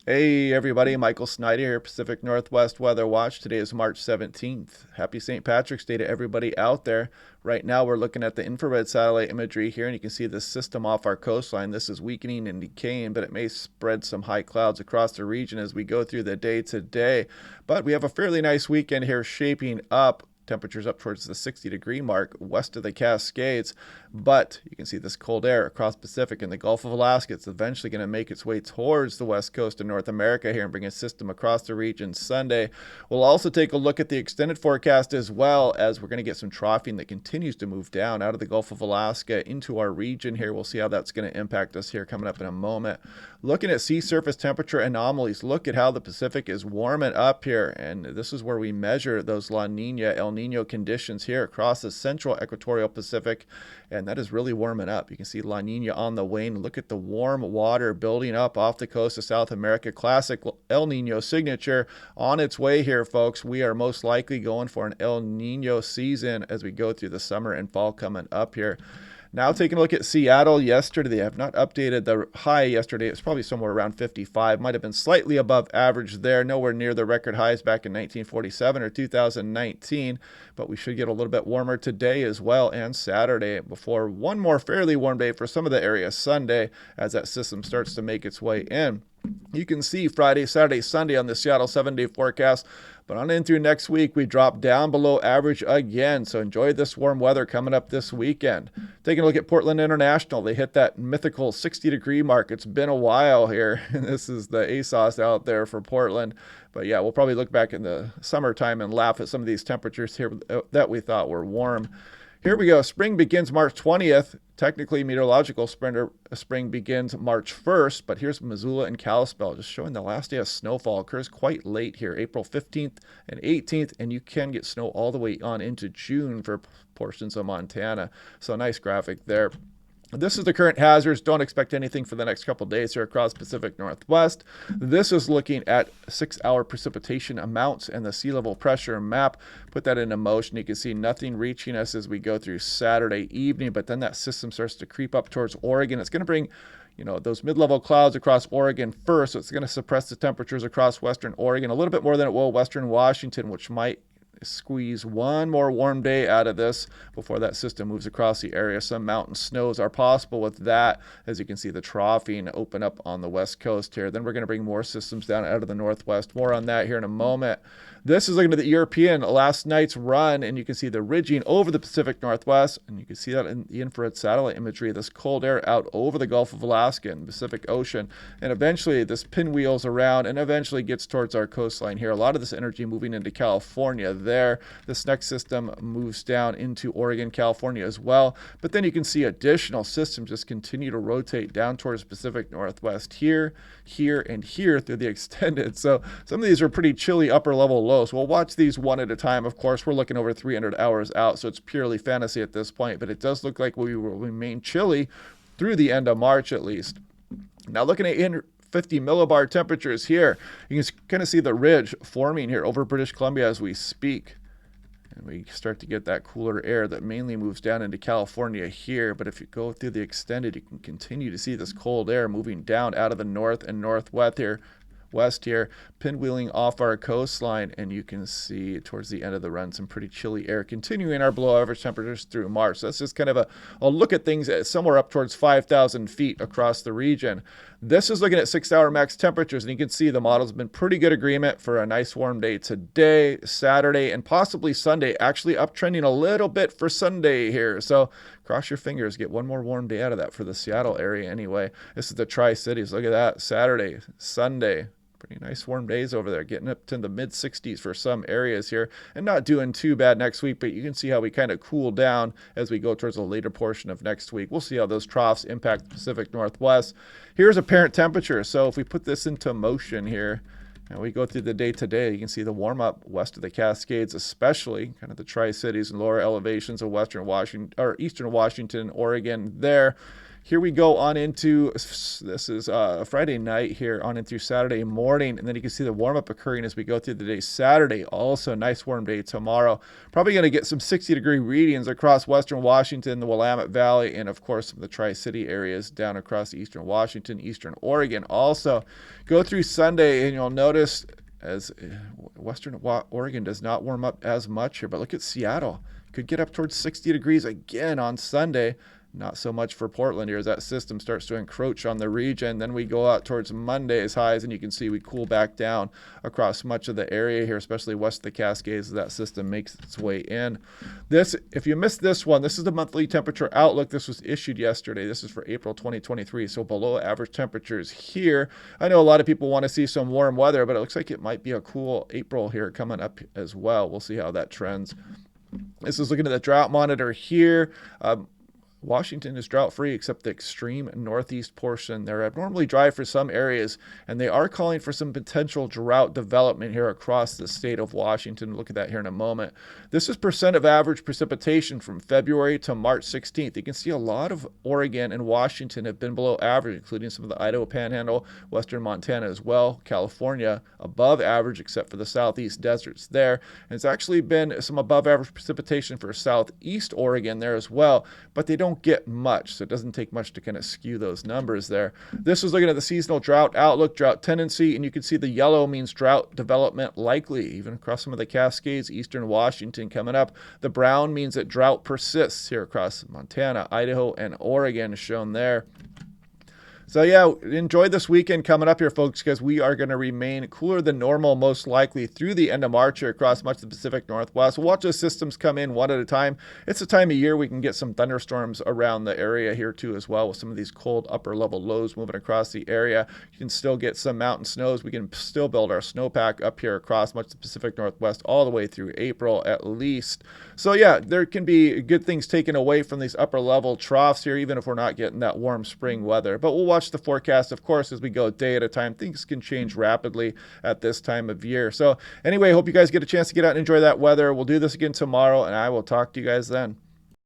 Hey everybody, Michael Snyder here, Pacific Northwest Weather Watch. Today is March 17th. Happy St. Patrick's Day to everybody out there. Right now we're looking at the infrared satellite imagery here, and you can see the system off our coastline. This is weakening and decaying, but it may spread some high clouds across the region as we go through the day today. But we have a fairly nice weekend here shaping up. Temperatures up towards the 60-degree mark west of the Cascades, but you can see this cold air across Pacific and the Gulf of Alaska. It's eventually going to make its way towards the west coast of North America here and bring a system across the region Sunday. We'll also take a look at the extended forecast as well, as we're going to get some troughing that continues to move down out of the Gulf of Alaska into our region here. We'll see how that's going to impact us here coming up in a moment. Looking at sea surface temperature anomalies, look at how the Pacific is warming up here, and this is where we measure those La Nina, El Nino conditions here across the central equatorial Pacific, and that is really warming up. You can see La Nina on the wane. Look at the warm water building up off the coast of South America. Classic El Nino signature on its way here, folks. We are most likely going for an El Nino season as we go through the summer and fall coming up here. Now taking a look at Seattle yesterday, they have not updated the high yesterday. It's probably somewhere around 55. Might have been slightly above average there, nowhere near the record highs back in 1947 or 2019. But we should get a little bit warmer today as well and Saturday before one more fairly warm day for some of the areas Sunday as that system starts to make its way in. You can see Friday, Saturday, Sunday on the Seattle 7-day forecast. But on in through next week, we drop down below average again. So enjoy this warm weather coming up this weekend. Taking a look at Portland International, they hit that mythical 60-degree mark. It's been a while here. This is the ASOS out there for Portland. But yeah, we'll probably look back in the summertime and laugh at some of these temperatures here that we thought were warm. Here we go. Spring begins March 20th. Technically, meteorological spring begins March 1st, but here's Missoula and Kalispell, just showing the last day of snowfall occurs quite late here, April 15th and 18th, and you can get snow all the way on into June for portions of Montana. So nice graphic there. This is the current hazards. Don't expect anything for the next couple days here across Pacific Northwest. This is looking at 6-hour precipitation amounts and the sea level pressure map. Put that into motion. You can see nothing reaching us as we go through Saturday evening, but then that system starts to creep up towards Oregon. It's going to bring those mid-level clouds across Oregon first. So it's going to suppress the temperatures across western Oregon a little bit more than it will western Washington, which might squeeze one more warm day out of this before that system moves across the area. Some mountain snows are possible with that. As you can see, the troughing open up on the west coast here. Then we're going to bring more systems down out of the northwest. More on that here in a moment. This is looking at the European last night's run, and you can see the ridging over the Pacific Northwest, and you can see that in the infrared satellite imagery, this cold air out over the Gulf of Alaska and Pacific Ocean, and eventually this pinwheels around and eventually gets towards our coastline here. A lot of this energy moving into California there. This next system moves down into Oregon, California as well, but then you can see additional systems just continue to rotate down towards the Pacific Northwest here, and here through the extended. So some of these are pretty chilly upper level lows. We'll watch these one at a time. Of course, we're looking over 300 hours out, so it's purely fantasy at this point, but it does look like we will remain chilly through the end of March at least. Now looking at 50 millibar temperatures here, you can kind of see the ridge forming here over British Columbia as we speak. And we start to get that cooler air that mainly moves down into California here. But if you go through the extended, you can continue to see this cold air moving down out of the north and northwest here, pinwheeling off our coastline, and you can see towards the end of the run some pretty chilly air continuing our below average temperatures through March. So that's just kind of a look at things at somewhere up towards 5,000 feet across the region. This is looking at 6-hour max temperatures, and you can see the model's been pretty good agreement for a nice warm day today, Saturday, and possibly Sunday. Actually uptrending a little bit for Sunday here. So cross your fingers, get one more warm day out of that for the Seattle area anyway. This is the Tri-Cities. Look at that. Saturday, Sunday. Pretty nice warm days over there, getting up to the mid-60s for some areas here, and not doing too bad next week, but you can see how we kind of cool down as we go towards the later portion of next week. We'll see how those troughs impact the Pacific Northwest. Here's apparent temperature. So if we put this into motion here, and we go through the day today, you can see the warm up west of the Cascades, especially kind of the Tri-Cities and lower elevations of western Washington or eastern Washington, Oregon there. Here we go on into, this is Friday night here, on into Saturday morning, and then you can see the warm-up occurring as we go through the day. Saturday, also nice warm day tomorrow. Probably going to get some 60-degree readings across western Washington, the Willamette Valley, and of course the Tri-City areas down across eastern Washington, eastern Oregon. Also, go through Sunday, and you'll notice as western Oregon does not warm up as much here, but look at Seattle. Could get up towards 60 degrees again on Sunday. Not so much for Portland here as that system starts to encroach on the region. Then we go out towards Monday's highs, and you can see we cool back down across much of the area here, especially west of the Cascades as that system makes its way in. This, if you missed this one, this is the monthly temperature outlook. This was issued yesterday. This is for April 2023, so below average temperatures here. I know a lot of people want to see some warm weather, but it looks like it might be a cool April here coming up as well. We'll see how that trends. This is looking at the drought monitor here. Washington is drought-free except the extreme northeast portion. They're abnormally dry for some areas, and they are calling for some potential drought development here across the state of Washington. We'll look at that here in a moment. This is percent of average precipitation from February to March 16th. You can see a lot of Oregon and Washington have been below average, including some of the Idaho Panhandle, western Montana as well. California above average except for the southeast deserts there. And it's actually been some above average precipitation for southeast Oregon there as well, but they don't get much, so it doesn't take much to kind of skew those numbers there. This is looking at the seasonal drought outlook, drought tendency, and you can see the yellow means drought development likely, even across some of the Cascades, eastern Washington coming up. The brown means that drought persists here across Montana, Idaho, and Oregon shown there. So yeah, enjoy this weekend coming up here, folks, because we are going to remain cooler than normal, most likely through the end of March here across much of the Pacific Northwest. We'll watch those systems come in one at a time. It's the time of year we can get some thunderstorms around the area here too as well, with some of these cold upper level lows moving across the area. You can still get some mountain snows. We can still build our snowpack up here across much of the Pacific Northwest all the way through April at least. So yeah, there can be good things taken away from these upper level troughs here, even if we're not getting that warm spring weather. But we'll watch the forecast, of course, as we go day at a time. Things can change rapidly at this time of year. So anyway, hope you guys get a chance to get out and enjoy that weather. We'll do this again tomorrow, and I will talk to you guys then.